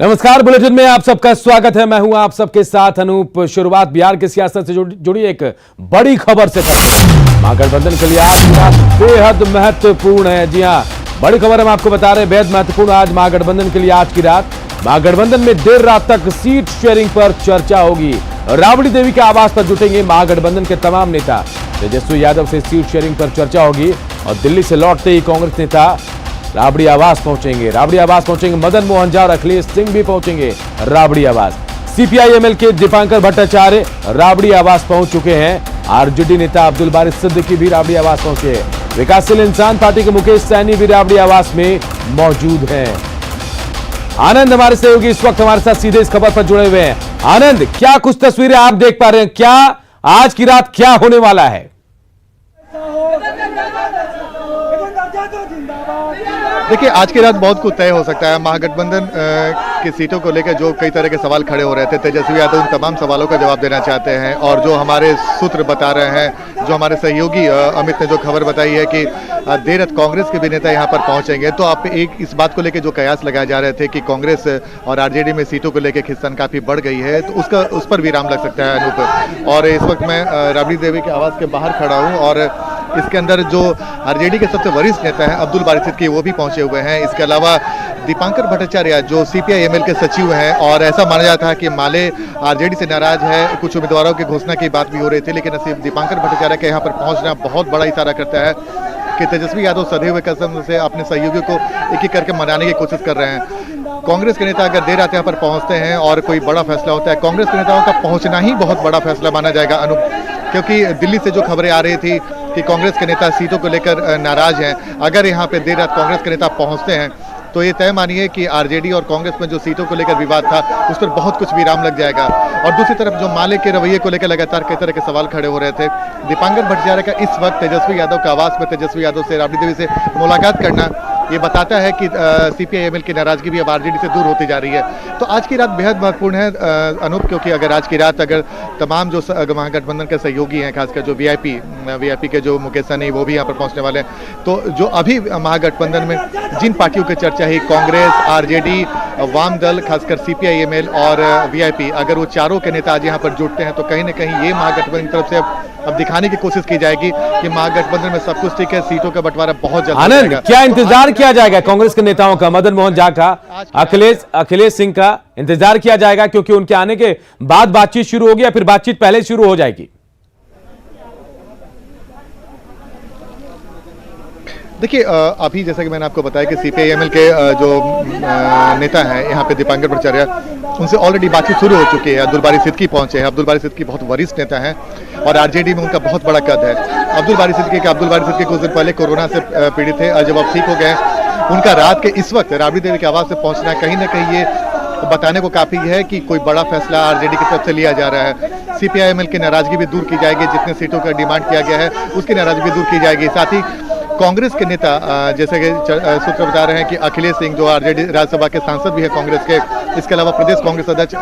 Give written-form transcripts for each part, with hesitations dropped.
नमस्कार, बुलेटिन में आप सबका स्वागत है। मैं हूं आप सबके साथ अनूप। शुरुआत बिहार की सियासत से जुड़ी एक बड़ी खबर से करते हैं। महागठबंधन के लिए आज की रात बेहद महत्वपूर्ण है। जी हां, बड़ी खबर हम आपको बता रहे हैं, बेहद महत्वपूर्ण आज महागठबंधन के लिए। आज की रात महागठबंधन में देर रात तक सीट शेयरिंग पर चर्चा होगी। राबड़ी देवी के आवास पर जुटेंगे महागठबंधन के तमाम नेता। तेजस्वी यादव से सीट शेयरिंग पर चर्चा होगी और दिल्ली से लौटते ही कांग्रेस नेता राबड़ी आवास पहुंचेंगे। मदन मोहन झा और अखिलेश सिंह भी पहुंचेंगे राबड़ी आवास। सीपीआई-एमएल के दीपांकर भट्टाचार्य राबड़ी आवास पहुंच चुके हैं। आरजेडी नेता अब्दुल बारिश सिद्दीकी भी राबड़ी आवास पहुंचे हैं। विकासशील इंसान पार्टी के मुकेश सैनी भी राबड़ी आवास में मौजूद हैं। आनंद हमारे सहयोगी इस वक्त हमारे साथ सीधे इस खबर पर जुड़े हुए हैं। आनंद, क्या कुछ तस्वीरें आप देख पा रहे हैं? क्या आज की रात क्या होने वाला है? देखिए, आज की रात बहुत कुछ तय हो सकता है। महागठबंधन की सीटों को लेकर जो कई तरह के सवाल खड़े हो रहे थे, तेजस्वी यादव उन तमाम सवालों का जवाब देना चाहते हैं। और जो हमारे सूत्र बता रहे हैं, जो हमारे सहयोगी अमित ने जो खबर बताई है कि देर रात कांग्रेस के भी नेता यहाँ पर पहुंचेंगे, तो आप एक इस बात को लेकर जो कयास लगाए जा रहे थे कि कांग्रेस और आरजेडी में सीटों को लेकर खिस्सन काफी बढ़ गई है, तो उस पर विराम लग सकता है अनूप। और इस वक्त मैं राबड़ी देवी के आवास के बाहर खड़ा हूँ और इसके अंदर जो आरजेडी के सबसे वरिष्ठ नेता हैं अब्दुल बारिश सिद्दीकी, वो भी पहुंचे हुए हैं। इसके अलावा दीपांकर भट्टाचार्य जो सीपीआई-एमएल के सचिव हैं, और ऐसा माना जाता है कि माले आरजेडी से नाराज है। कुछ उम्मीदवारों की घोषणा की बात भी हो रही थी, लेकिन दीपांकर भट्टाचार्य के यहाँ पर पहुंचना बहुत बड़ा इशारा करता है कि तेजस्वी यादव सधे हुए कसम से अपने सहयोगियों को एक एक करके मनाने की कोशिश कर रहे हैं। कांग्रेस के नेता अगर देर रात यहाँ पर पहुंचते हैं और कोई बड़ा फैसला होता है, कांग्रेस के नेताओं का पहुंचना ही बहुत बड़ा फैसला माना जाएगा अनूप। क्योंकि दिल्ली से जो खबरें आ रही थी कि कांग्रेस के नेता सीटों को लेकर नाराज हैं, अगर यहाँ पे देर रात कांग्रेस के नेता पहुंचते हैं तो ये तय मानिए कि आरजेडी और कांग्रेस में जो सीटों को लेकर विवाद था, उस पर बहुत कुछ विराम लग जाएगा। और दूसरी तरफ जो माले के रवैये को लेकर लगातार कई तरह के सवाल खड़े हो रहे थे, दीपांकर भट्टाचार्य का इस वक्त तेजस्वी यादव के आवास में तेजस्वी यादव से राबड़ी देवी से मुलाकात करना, ये बताता है कि सीपीआई-एमएल की नाराजगी भी अब आरजेडी से दूर होती जा रही है। तो आज की रात बेहद महत्वपूर्ण है अनूप, क्योंकि अगर आज की रात अगर तमाम जो महागठबंधन के सहयोगी हैं, खासकर जो वीआईपी के जो मुकेश सैनी, वो भी यहाँ पर पहुँचने वाले हैं, तो जो अभी महागठबंधन में जिन पार्टियों की चर्चा है, कांग्रेस, आरजेडी, वाम दल, खासकर सीपीआई-एमएल और वीआईपी, अगर वो चारों के नेता आज यहाँ पर जुटते हैं तो कहीं ना कहीं ये महागठबंधन की तरफ से अब दिखाने की कोशिश की जाएगी कि महागठबंधन में सब कुछ ठीक है, सीटों का बंटवारा बहुत जल्द हो जाएगा। क्या इंतजार किया जाएगा कांग्रेस के नेताओं का? मदन मोहन झा का, अखिलेश सिंह का इंतजार किया जाएगा क्योंकि उनके आने के बाद बातचीत शुरू होगी या फिर बातचीत पहले शुरू हो जाएगी? देखिए, अभी जैसा कि मैंने आपको बताया कि सीपीआई-एमएल के जो नेता हैं यहाँ पे दीपांकर भट्टाचार्य, उनसे ऑलरेडी बातचीत शुरू हो चुकी है। अब्दुल बारिश सिद्दीकी पहुंचे हैं। अब्दुल बारिश सिद्दीकी बहुत वरिष्ठ नेता हैं और आरजेडी में उनका बहुत बड़ा कद है। अब्दुल बारिश सिद्दीकी कुछ दिन पहले कोरोना से पीड़ित थे, जब अब ठीक हो गए, उनका रात के इस वक्त राबड़ी देवी के आवास से पहुंचना कहीं ना कहीं ये बताने को काफी है कि कोई बड़ा फैसला आरजेडी की तरफ से लिया जा रहा है। सीपीआई-एमएल की नाराजगी भी दूर की जाएगी, जितने सीटों का डिमांड किया गया है उसकी नाराजगी दूर की जाएगी। साथ ही कांग्रेस के नेता, जैसे कि सूत्र बता रहे हैं कि अखिलेश सिंह जो आरजेडी राज्यसभा के सांसद भी है कांग्रेस के, इसके अलावा प्रदेश कांग्रेस अध्यक्ष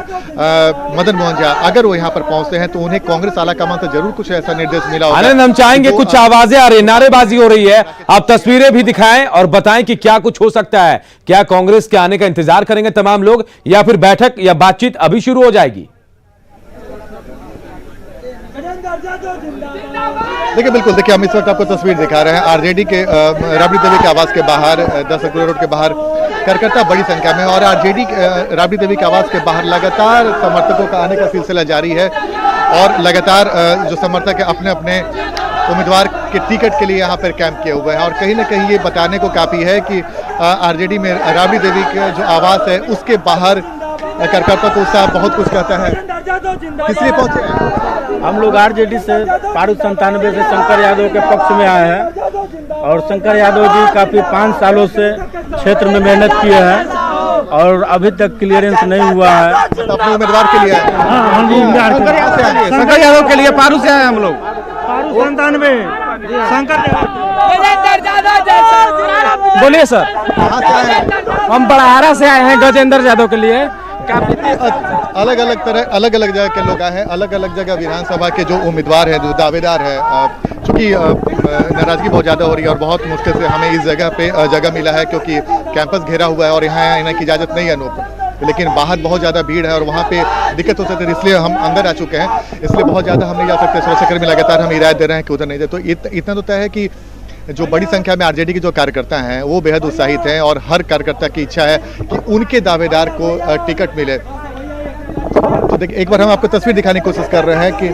मदन मोहन झा, अगर वो यहाँ पर पहुंचते हैं तो उन्हें कांग्रेस आलाकमान से जरूर कुछ ऐसा निर्देश मिला होगा। आनंद, हम चाहेंगे, कुछ आवाजें आ रही, नारेबाजी हो रही है, आप तस्वीरें भी दिखाएं और बताएं कि क्या कुछ हो सकता है। क्या कांग्रेस के आने का इंतजार करेंगे तमाम लोग या फिर बैठक या बातचीत अभी शुरू हो जाएगी? देखिए, बिल्कुल, देखिए, हम इस वक्त आपको तस्वीर दिखा रहे हैं आरजेडी के राबड़ी देवी के आवास के बाहर, 10 अक्टूबर रोड के बाहर कार्यकर्ता बड़ी संख्या में, और आरजेडी राबड़ी देवी के आवास के बाहर लगातार समर्थकों का आने का सिलसिला जारी है। और लगातार जो समर्थक है अपने अपने उम्मीदवार के टिकट के लिए यहाँ पर कैंप किए हुए हैं। और कहीं ना कहीं ये बताने को काफ़ी है कि आरजेडी में राबड़ी देवी का जो आवास है उसके बाहर कार्यकर्ता को उत्साह बहुत कुछ कहता है। किस लिए पहुंचे हैं? हम लोग आरजेडी से पारुद 97 से शंकर यादव के पक्ष में आए हैं, और शंकर यादव जी काफ़ी 5 सालों से क्षेत्र में मेहनत किए हैं और अभी तक क्लियरेंस नहीं हुआ है। अपने उम्मीदवार के लिए शंकर यादव के लिए पारुद से आए हम लोग। पारुद 97 बोलिए सर। हम बड़ाहारा से आए हैं गजेंद्र यादव के लिए। अलग अलग जगह के लोग आए हैं, अलग अलग जगह विधानसभा के जो उम्मीदवार हैं, जो दावेदार है, चूंकि नाराजगी बहुत ज़्यादा हो रही है और बहुत मुश्किल से हमें इस जगह पे जगह मिला है क्योंकि कैंपस घेरा हुआ है और यहाँ आने की इजाज़त नहीं है अनूप। लेकिन बाहर बहुत ज़्यादा भीड़ है और वहाँ पे दिक्कत हो सकती है, इसलिए हम अंदर आ चुके हैं। इसलिए बहुत ज़्यादा हम नहीं जा सकते, सुरक्षाकर्मी लगातार हमें हिदायत दे रहे हैं कि उधर नहीं जाए। तो इतना तो तय है कि जो बड़ी संख्या में आरजेडी के जो कार्यकर्ता हैं वो बेहद उत्साहित हैं और हर कार्यकर्ता की इच्छा है कि उनके दावेदार को टिकट मिले। तो देखिए, एक बार हम आपको तस्वीर दिखाने की कोशिश कर रहे हैं कि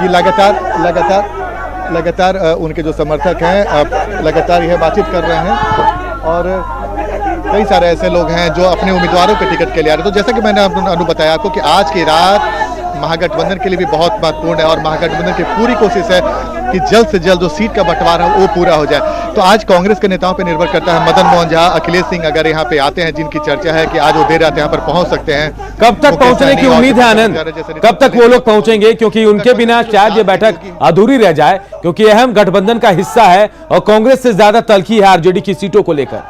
लगातार उनके जो समर्थक हैं लगातार यह बातचीत कर रहे हैं और कई सारे ऐसे लोग हैं जो अपने उम्मीदवारों के टिकट के लिए आ रहे हैं। तो जैसा कि मैंने आपको बताया आपको कि आज की रात महागठबंधन के लिए भी बहुत महत्वपूर्ण है और महागठबंधन की पूरी कोशिश है कि जल्द से जल्द जो सीट का बंटवारा है वो पूरा हो जाए। तो आज कांग्रेस के नेताओं पर निर्भर करता है। मदन मोहन झा, अखिलेश सिंह अगर यहाँ पे आते हैं, जिनकी चर्चा है कि आज वो देर रात यहाँ पर पहुंच सकते हैं। कब तक पहुंचने की उम्मीद है आनंद? कब तक वो लोग पहुंचेंगे? क्योंकि उनके बिना शायद ये बैठक अधूरी रह जाए, क्योंकि अहम गठबंधन का हिस्सा है और कांग्रेस से ज्यादा तल्खी है आरजेडी की सीटों को लेकर।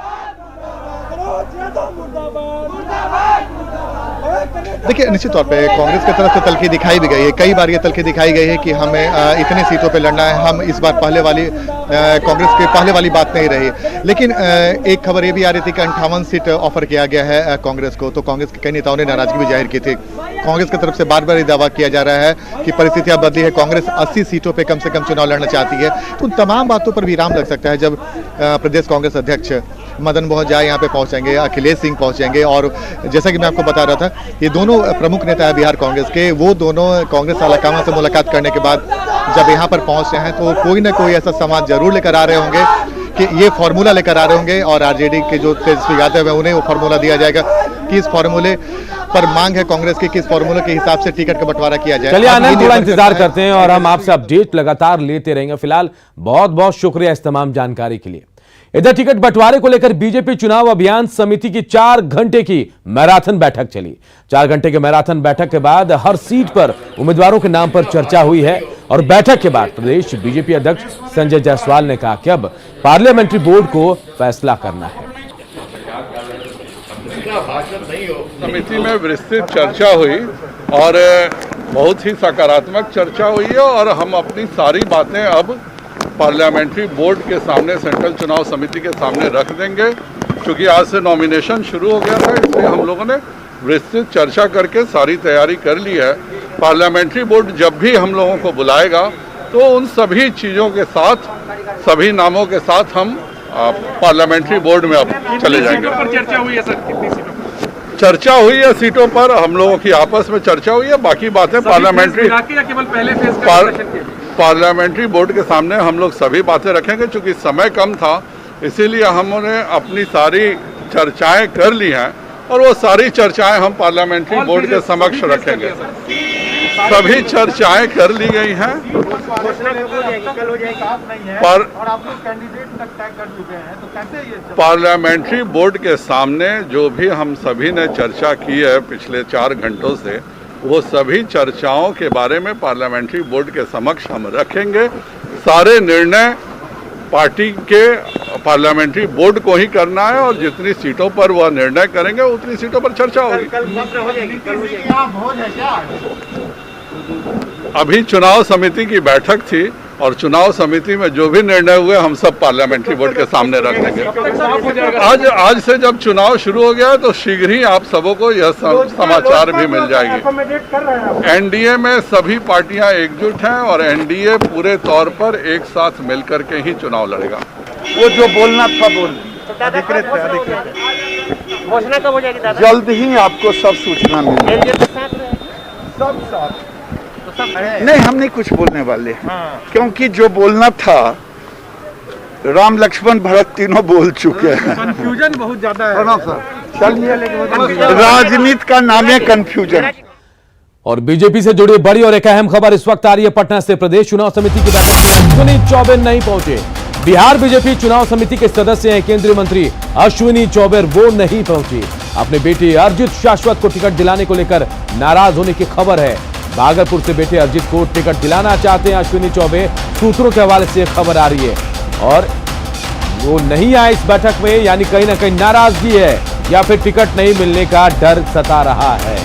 देखिए, निश्चित तौर पे कांग्रेस की तरफ से तल्खी दिखाई भी गई है, कई बार ये तल्खी दिखाई गई है कि हमें इतनी सीटों पे लड़ना है। हम इस बार कांग्रेस की पहले वाली बात नहीं रही। लेकिन एक खबर ये भी आ रही थी कि 58 सीट ऑफर किया गया है कांग्रेस को। तो कांग्रेस के कई नेताओं ने नाराजगी भी जाहिर की थी। कांग्रेस की तरफ से बार बार ये दावा किया जा रहा है कि परिस्थितियां बदली है, कांग्रेस 80 सीटों पर कम से कम चुनाव लड़ना चाहती है। तो उन तमाम बातों पर विराम लग सकता है जब प्रदेश कांग्रेस अध्यक्ष मदन मोहन झा यहाँ पे पहुंचेंगे, अखिलेश सिंह पहुंचेंगे। और जैसा कि मैं आपको बता रहा था, ये दोनों प्रमुख नेता है बिहार कांग्रेस के, वो दोनों कांग्रेस आलाकमान से मुलाकात करने के बाद जब यहाँ पर पहुंच रहे हैं तो कोई ना कोई ऐसा समाज जरूर लेकर आ रहे होंगे कि ये फॉर्मूला लेकर आ रहे होंगे और आरजेडी के जो तेजस्वी यादव है उन्हें वो फॉर्मूला दिया जाएगा कि इस फॉर्मूले पर मांग है कांग्रेस की, किस फॉर्मूले के हिसाब से टिकट का बंटवारा किया जाए। चलिए आनंद, थोड़ा इंतजार करते हैं और हम आपसे अपडेट लगातार लेते रहेंगे। फिलहाल बहुत बहुत शुक्रिया इस तमाम जानकारी के लिए। इधर टिकट बंटवारे को लेकर बीजेपी चुनाव अभियान समिति की 4 घंटे की मैराथन बैठक चली। 4 घंटे के मैराथन बैठक के बाद हर सीट पर उम्मीदवारों के नाम पर चर्चा हुई है और बैठक के बाद प्रदेश बीजेपी अध्यक्ष संजय जायसवाल ने कहा कि अब पार्लियामेंट्री बोर्ड को फैसला करना है। समिति में विस्तृत चर्चा हुई और बहुत ही सकारात्मक चर्चा हुई है और हम अपनी सारी बातें अब पार्लियामेंट्री बोर्ड के सामने, सेंट्रल चुनाव समिति के सामने रख देंगे। क्योंकि आज से नॉमिनेशन शुरू हो गया था, इसलिए हम लोगों ने विस्तृत चर्चा करके सारी तैयारी कर ली है। पार्लियामेंट्री बोर्ड जब भी हम लोगों को बुलाएगा तो उन सभी चीज़ों के साथ, सभी नामों के साथ हम पार्लियामेंट्री बोर्ड में अब चले जाएंगे। चर्चा हुई है सर, कितनी सीटों पर चर्चा हुई है? सीटों पर हम लोगों की आपस में चर्चा हुई है, बाकी बातें पार्लियामेंट्री केवल पहले फेज का पार्लियामेंट्री बोर्ड के सामने हम लोग सभी बातें रखेंगे। चूंकि समय कम था इसीलिए हमने अपनी सारी चर्चाएं कर ली हैं और वो सारी चर्चाएं हम पार्लियामेंट्री बोर्ड के समक्ष रखेंगे। सभी चर्चाएं कर ली गई हैं पर पार्लियामेंट्री बोर्ड के सामने जो भी हम सभी ने चर्चा की है पिछले 4 घंटों से, वो सभी चर्चाओं के बारे में पार्लियामेंट्री बोर्ड के समक्ष हम रखेंगे। सारे निर्णय पार्टी के पार्लियामेंट्री बोर्ड को ही करना है और जितनी सीटों पर वह निर्णय करेंगे उतनी सीटों पर चर्चा होगी। अभी चुनाव समिति की बैठक थी और चुनाव समिति में जो भी निर्णय हुए हम सब पार्लियामेंट्री बोर्ड के सामने रख देंगे। आज से जब चुनाव शुरू हो गया तो शीघ्र ही आप सबों को यह समाचार भी मिल जाएगी। एनडीए में सभी पार्टियां एकजुट हैं और एनडीए पूरे तौर पर एक साथ मिलकर के ही चुनाव लड़ेगा। वो जो बोलना था बोल घोषणा कब हो जाएगी दादा? जल्द ही आपको सब सूचना मिलेगी। सब साथ नहीं, हम नहीं कुछ बोलने वाले, क्योंकि जो बोलना था राम लक्ष्मण भरत तीनों बोल चुके हैं। कंफ्यूजन बहुत ज्यादा है। चलिए, राजनीति का नाम है कंफ्यूजन। और बीजेपी से जुड़ी बड़ी और एक अहम खबर इस वक्त आ रही है पटना से। प्रदेश चुनाव समिति की बैठक में अश्विनी चौबे नहीं पहुंचे। बिहार बीजेपी चुनाव समिति के सदस्य हैं केंद्रीय मंत्री अश्विनी चौबे, वो नहीं पहुंची। अपने बेटे अर्जित शाश्वत को टिकट दिलाने को लेकर नाराज होने की खबर है। भागलपुर से बेटे अर्जित को टिकट दिलाना चाहते हैं अश्विनी चौबे, सूत्रों के हवाले से खबर आ रही है। और वो नहीं आए इस बैठक में, यानी कहीं ना कहीं नाराजगी है या फिर टिकट नहीं मिलने का डर सता रहा है।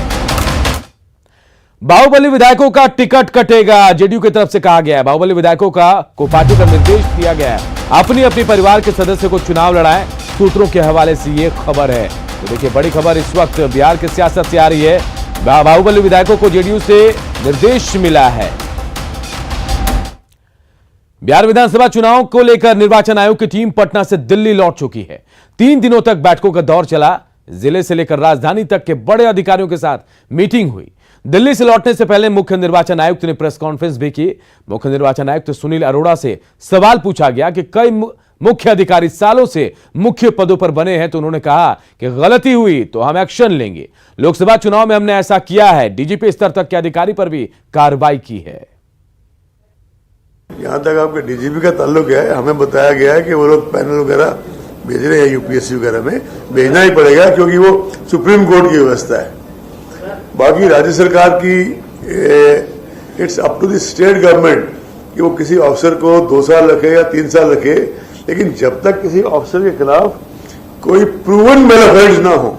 बाहुबली विधायकों का टिकट कटेगा, जेडीयू की तरफ से कहा गया है। बाहुबली विधायकों को पार्टी का निर्देश दिया गया है अपनी अपनी परिवार के सदस्य को चुनाव लड़ाएं। सूत्रों के हवाले से यह खबर है। तो देखिए बड़ी खबर इस वक्त बिहार की सियासत से आ रही है। बाहुबली विधायकों को जेडीयू से निर्देश मिला है। बिहार विधानसभा चुनाव को लेकर निर्वाचन आयोग की टीम पटना से दिल्ली लौट चुकी है। 3 दिनों तक बैठकों का दौर चला। जिले से लेकर राजधानी तक के बड़े अधिकारियों के साथ मीटिंग हुई। दिल्ली से लौटने से पहले मुख्य निर्वाचन आयुक्त ने प्रेस कॉन्फ्रेंस भी की। मुख्य निर्वाचन आयुक्त सुनील अरोड़ा से सवाल पूछा गया कि कई मुख्य अधिकारी सालों से मुख्य पदों पर बने हैं, तो उन्होंने कहा कि गलती हुई तो हम एक्शन लेंगे। लोकसभा चुनाव में हमने ऐसा किया है। डीजीपी स्तर तक के अधिकारी पर भी कार्रवाई की है। यहाँ तक आपके डीजीपी का ताल्लुक है, हमें बताया गया है कि वो लोग पैनल वगैरह भेज रहे हैं यूपीएससी वगैरह में, भेजना ही पड़ेगा क्योंकि वो सुप्रीम कोर्ट की व्यवस्था है। बाकी राज्य सरकार की it's up to the state government कि वो किसी अफसर को 2 साल रखे या 3 साल रखे, लेकिन जब तक किसी अफसर के खिलाफ कोई प्रूवन मेलफेयर्स ना हो।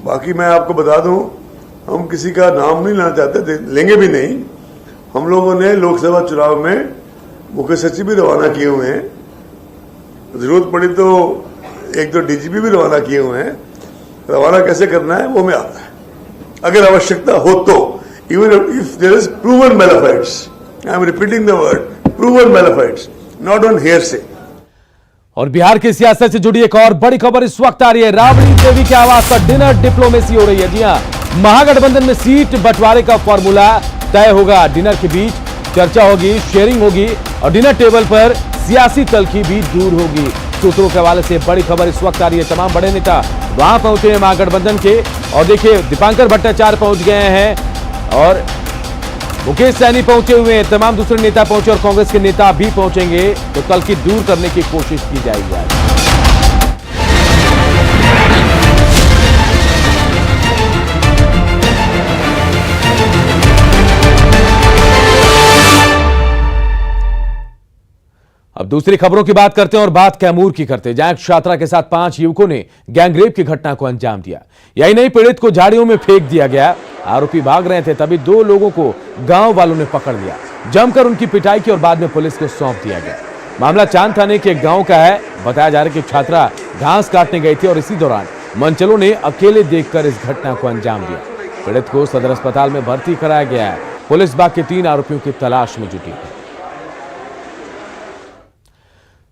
बाकी मैं आपको बता दूं, हम किसी का नाम नहीं लेना चाहते, लेंगे भी नहीं। हम लोगों ने लोकसभा चुनाव में मुख्य सचिव भी रवाना किए हुए हैं, जरूरत पड़ी तो 1-2 डीजीपी भी रवाना किए हुए हैं। रवाना कैसे करना है वो हमें आता है, अगर आवश्यकता हो तो। Even if there is proven मेलफेयर्स, I am repeating the word, proven मेलफेयर्स, not on हेयरसे। और बिहार की सियासत से जुड़ी एक और बड़ी खबर इस वक्त आ रही है। राबड़ी देवी के आवास पर डिनर डिप्लोमेसी हो रही है। जी हां, महागठबंधन में सीट बंटवारे का फॉर्मूला तय होगा। डिनर के बीच चर्चा होगी, शेयरिंग होगी और डिनर टेबल पर सियासी तल्खी भी दूर होगी। सूत्रों के हवाले से बड़ी खबर इस वक्त आ रही है। तमाम बड़े नेता वहां पहुंचे हैं महागठबंधन के, और देखिए दीपांकर भट्टाचार्य पहुंच गए हैं और मुकेश सहनी पहुंचे हुए हैं। तमाम दूसरे नेता पहुंचे और कांग्रेस के नेता भी पहुंचेंगे, तो तल्खी दूर करने की कोशिश की जाएगी आज। अब दूसरी खबरों की बात करते हैं और बात कैमूर की करते हैं, जहां एक छात्रा के साथ 5 युवकों ने गैंगरेप की घटना को अंजाम दिया। यही नहीं, पीड़ित को झाड़ियों में फेंक दिया गया। आरोपी भाग रहे थे, तभी 2 लोगों को गांव वालों ने पकड़ लिया, जमकर उनकी पिटाई की और बाद में पुलिस को सौंप दिया गया। मामला चांद थाने के एक गांव का है। बताया जा रहा है कि छात्रा घास काटने गई थी और इसी दौरान मनचलों ने अकेले देखकर इस घटना को अंजाम दिया। पीड़ित को सदर अस्पताल में भर्ती कराया गया है। पुलिस बाकी 3 आरोपियों की तलाश में जुटी है।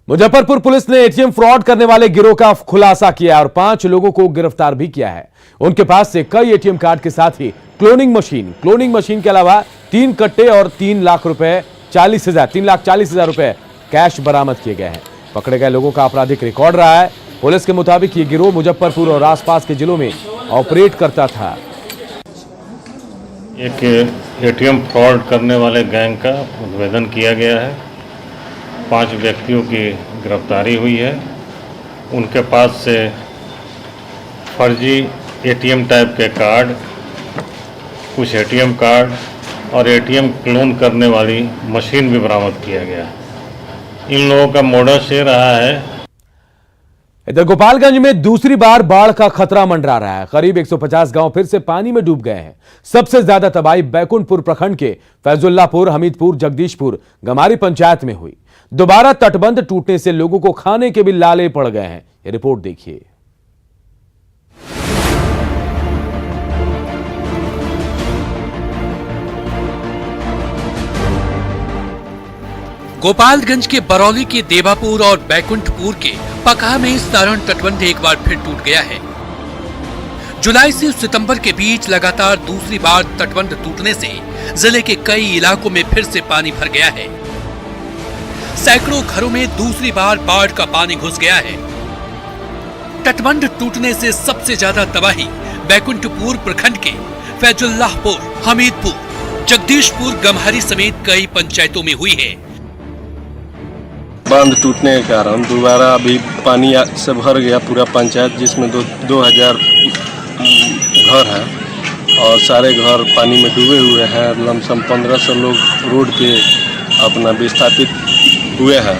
मुजफ्फरपुर पुलिस ने एटीएम फ्रॉड करने वाले गिरोह का खुलासा किया और 5 लोगों को गिरफ्तार भी किया है। उनके पास से कई एटीएम कार्ड के साथ ही क्लोनिंग मशीन के अलावा 3 कट्टे और 3 लाख रुपए 3,40,000 रुपए कैश बरामद किए गए हैं। पकड़े गए लोगों का आपराधिक रिकॉर्ड रहा है। पुलिस के मुताबिक ये गिरोह मुजफ्फरपुर और आसपास के जिलों में ऑपरेट करता था। एक एटीएम फ्रॉड करने वाले गैंग का उद्भेदन किया गया है। 5 व्यक्तियों की गिरफ्तारी हुई है। उनके पास से फर्जी एटीएम टाइप के कार्ड, कुछ एटीएम कार्ड और एटीएम क्लोन करने वाली मशीन भी बरामद किया गया। इन लोगों का मोडस ये रहा है। इधर गोपालगंज में दूसरी बार बाढ़ का खतरा मंडरा रहा है। करीब 150 गांव फिर से पानी में डूब गए हैं। सबसे ज्यादा तबाही बैकुंठपुर प्रखंड के फैजुल्लापुर, हमीदपुर, जगदीशपुर, गमारी पंचायत में हुई। दोबारा तटबंध टूटने से लोगों को खाने के भी लाले पड़ गए हैं। ये रिपोर्ट देखिए। गोपालगंज के बरौली के देवापुर और बैकुंठपुर के पकहा में सारण तटबंध एक बार फिर टूट गया है। जुलाई से सितंबर के बीच लगातार दूसरी बार तटबंध टूटने से जिले के कई इलाकों में फिर से पानी भर गया है। सैकड़ों घरों में दूसरी बार बाढ़ का पानी घुस गया है। तटबंध टूटने से सबसे ज्यादा तबाही बैकुंठपुर प्रखंड के फैजुल्लाहपुर, हमीदपुर, जगदीशपुर, गम्हारी समेत कई पंचायतों में हुई है। बांध टूटने के कारण दोबारा अभी पानी से भर गया पूरा पंचायत, जिसमें 2000 घर है और सारे घर पानी में डूबे हुए हैं। लमसम 1500 लोग रोड पे अपना विस्थापित हुए हैं।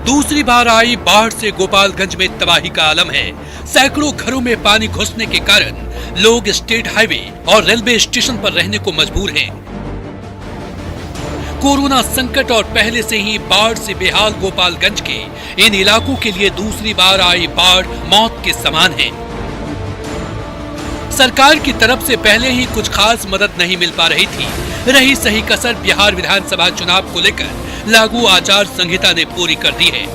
दूसरी बार आई बाढ़ से गोपालगंज में तबाही का आलम है। सैकड़ों घरों में पानी घुसने के कारण लोग स्टेट हाईवे और रेलवे स्टेशन पर रहने को मजबूर हैं। कोरोना संकट और पहले से ही बाढ़ से बेहाल गोपालगंज के इन इलाकों के लिए दूसरी बार आई बाढ़ मौत के समान है। सरकार की तरफ से पहले ही कुछ खास मदद नहीं मिल पा रही थी। रही सही कसर बिहार विधानसभा चुनाव को लेकर लागू आचार संहिता ने पूरी कर दी है।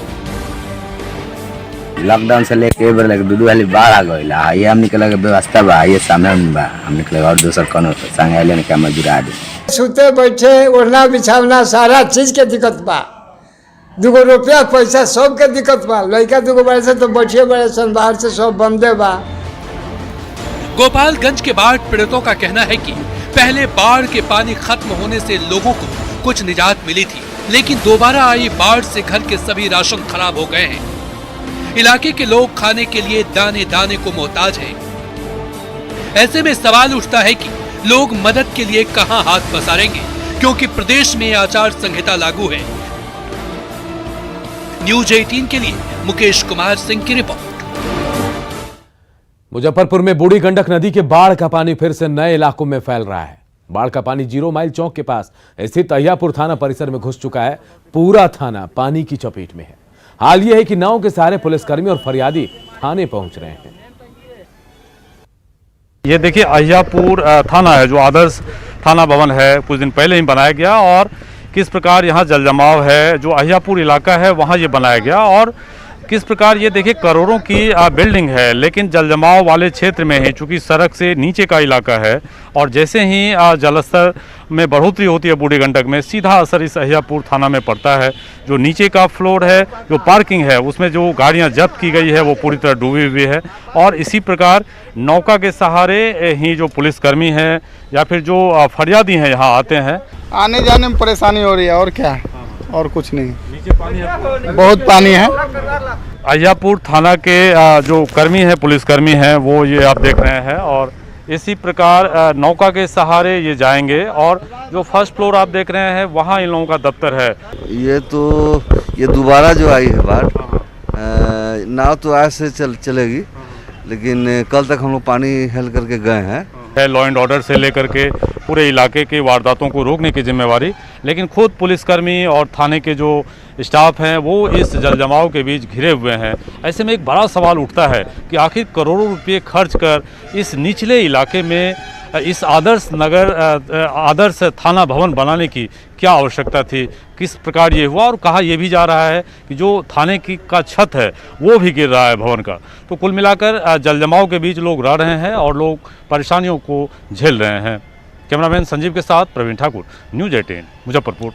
लॉकडाउन से लेके दू वाली बाढ़ आ गई, ये हमने के लगे व्यवस्था बा, ये सामने में बा, हमने के लगे और दूसर कौन संग आइले ने क्या मजदूर आ दे। सुते बैठे ओढ़ना बिछावना सारा चीज के दिक्कत बा, 2 रुपया पैसा सब के दिक्कत बा। लड़का 2 बड़े से तो बैठिए बड़े सन, बाहर से सब बंदे बा। गोपालगंज के बाढ़ पीड़ितों का कहना है कि पहले बाढ़ के पानी खत्म होने से लोगों को कुछ निजात मिली थी, लेकिन दोबारा आई बाढ़ से घर के सभी राशन खराब हो गए हैं। इलाके के लोग खाने के लिए दाने दाने को मोहताज हैं। ऐसे में सवाल उठता है कि लोग मदद के लिए कहां हाथ पसारेंगे, क्योंकि प्रदेश में आचार संहिता लागू है। न्यूज 18 के लिए मुकेश कुमार सिंह की रिपोर्ट। मुजफ्फरपुर में बूढ़ी गंडक नदी के बाढ़ का पानी फिर से नए इलाकों में फैल रहा है। बाढ़ का पानी 0 माइल चौक के पास स्थित अहियापुर थाना परिसर में घुस चुका है। पूरा थाना पानी की चपेट में है। हाल यह है कि नाव के सहारे पुलिसकर्मी और फरियादी थाने पहुंच रहे हैं। ये देखिए अहियापुर थाना है, जो आदर्श थाना भवन है, कुछ दिन पहले ही बनाया गया, और किस प्रकार यहाँ जल जमाव है, जो अहियापुर इलाका है वहाँ ये बनाया गया, और किस प्रकार ये देखिए करोड़ों की बिल्डिंग है, लेकिन जल जमाव वाले क्षेत्र में है, चूंकि सड़क से नीचे का इलाका है, और जैसे ही जलस्तर में बढ़ोतरी होती है बूढ़ी गंडक में, सीधा असर इस अहियापुर थाना में पड़ता है। जो नीचे का फ्लोर है, जो पार्किंग है, उसमें जो गाड़ियां जब्त की गई है वो पूरी तरह डूबी हुई है। और इसी प्रकार नौका के सहारे ही जो पुलिसकर्मी हैं या फिर जो फरियादी हैं यहाँ आते हैं। आने जाने में परेशानी हो रही है, और क्या, और कुछ नहीं। नीचे पानी है, बहुत पानी है। अहियापुर थाना के जो कर्मी हैं, पुलिसकर्मी हैं, वो ये आप देख रहे हैं, और इसी प्रकार नौका के सहारे ये जाएंगे। और जो फर्स्ट फ्लोर आप देख रहे हैं वहाँ इन लोगों का दफ्तर है। ये दोबारा जो आई है बाढ़, नाव तो आज से चलेगी, लेकिन कल तक हम लोग पानी हेल करके गए हैं। लॉ एंड ऑर्डर से लेकर के पूरे इलाके के वारदातों को रोकने की जिम्मेवारी, लेकिन खुद पुलिसकर्मी और थाने के जो स्टाफ हैं वो इस जल जमाव के बीच घिरे हुए हैं। ऐसे में एक बड़ा सवाल उठता है कि आखिर करोड़ों रुपए खर्च कर इस निचले इलाके में इस आदर्श थाना भवन बनाने की क्या आवश्यकता थी, किस प्रकार ये हुआ, और कहा यह भी जा रहा है कि जो थाने की का छत है वो भी गिर रहा है भवन का। तो कुल मिलाकर जल जमाव के बीच लोग रह रहे हैं और लोग परेशानियों को झेल रहे हैं। कैमरामैन संजीव के साथ प्रवीण ठाकुर, न्यूज 18 मुजफ्फरपुर।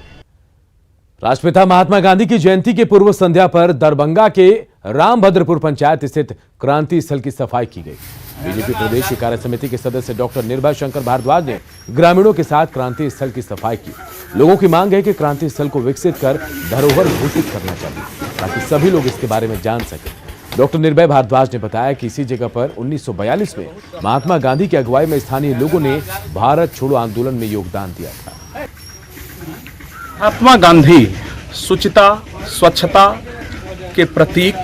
राष्ट्रपिता महात्मा गांधी की जयंती के पूर्व संध्या पर दरभंगा के रामभद्रपुर पंचायत स्थित क्रांति स्थल की सफाई की गई। बीजेपी प्रदेश की कार्य समिति के सदस्य डॉक्टर निर्भय शंकर भारद्वाज ने ग्रामीणों के साथ क्रांति स्थल की सफाई की। लोगों की मांग है कि क्रांति स्थल को विकसित कर धरोहर घोषित करना चाहिए, ताकि सभी लोग इसके बारे में जान सकें। डॉक्टर निर्भय भारद्वाज ने बताया कि इसी जगह पर 1942 में महात्मा गांधी की अगुवाई में स्थानीय लोगों ने भारत छोड़ो आंदोलन में योगदान दिया था। महात्मा गांधी शुचिता, स्वच्छता के प्रतीक,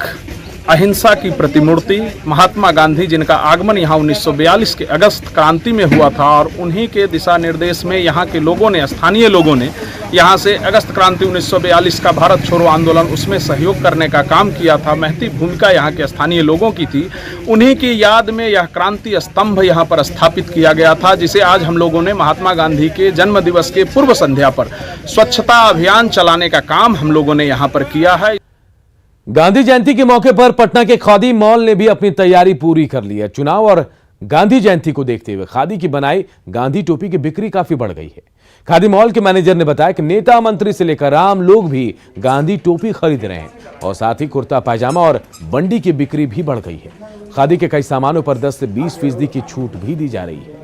अहिंसा की प्रतिमूर्ति, महात्मा गांधी जिनका आगमन यहाँ 1942 के अगस्त क्रांति में हुआ था, और उन्हीं के दिशा निर्देश में यहाँ के लोगों ने, स्थानीय लोगों ने यहाँ से अगस्त क्रांति 1942 का भारत छोड़ो आंदोलन, उसमें सहयोग करने का काम किया था। महती भूमिका यहाँ के स्थानीय लोगों की थी। उन्हीं की याद में यह क्रांति स्तंभ यहाँ पर स्थापित किया गया था, जिसे आज हम लोगों ने महात्मा गांधी के जन्म दिवस के पूर्व संध्या पर स्वच्छता अभियान चलाने का काम हम लोगों ने यहाँ पर किया है। गांधी जयंती के मौके पर पटना के खादी मॉल ने भी अपनी तैयारी पूरी कर ली है। चुनाव और गांधी जयंती को देखते हुए खादी की बनाई गांधी टोपी की बिक्री काफी बढ़ गई है। खादी मॉल के मैनेजर ने बताया कि नेता मंत्री से लेकर आम लोग भी गांधी टोपी खरीद रहे हैं, और साथ ही कुर्ता पायजामा और बंडी की बिक्री भी बढ़ गई है। खादी के कई सामानों पर 10 से 20% की छूट भी दी जा रही है।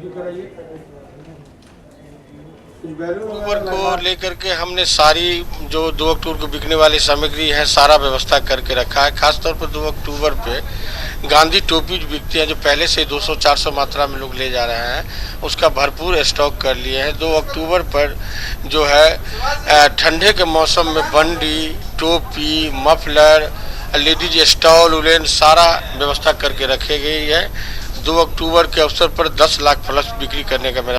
अक्टूबर को लेकर के हमने सारी जो 2 अक्टूबर को बिकने वाली सामग्री है सारा व्यवस्था करके रखा है। खासतौर पर 2 अक्टूबर पे गांधी टोपी जो बिकती है, जो पहले से 200-400 मात्रा में लोग ले जा रहे हैं, उसका भरपूर स्टॉक कर लिए हैं। 2 अक्टूबर पर जो है ठंडे के मौसम में बंडी, टोपी, मफलर, लेडीज स्टॉल, उलेन सारा व्यवस्था करके रखी गई है। 2 अक्टूबर के अवसर पर 10 लाख प्लस बिक्री करने का मेरा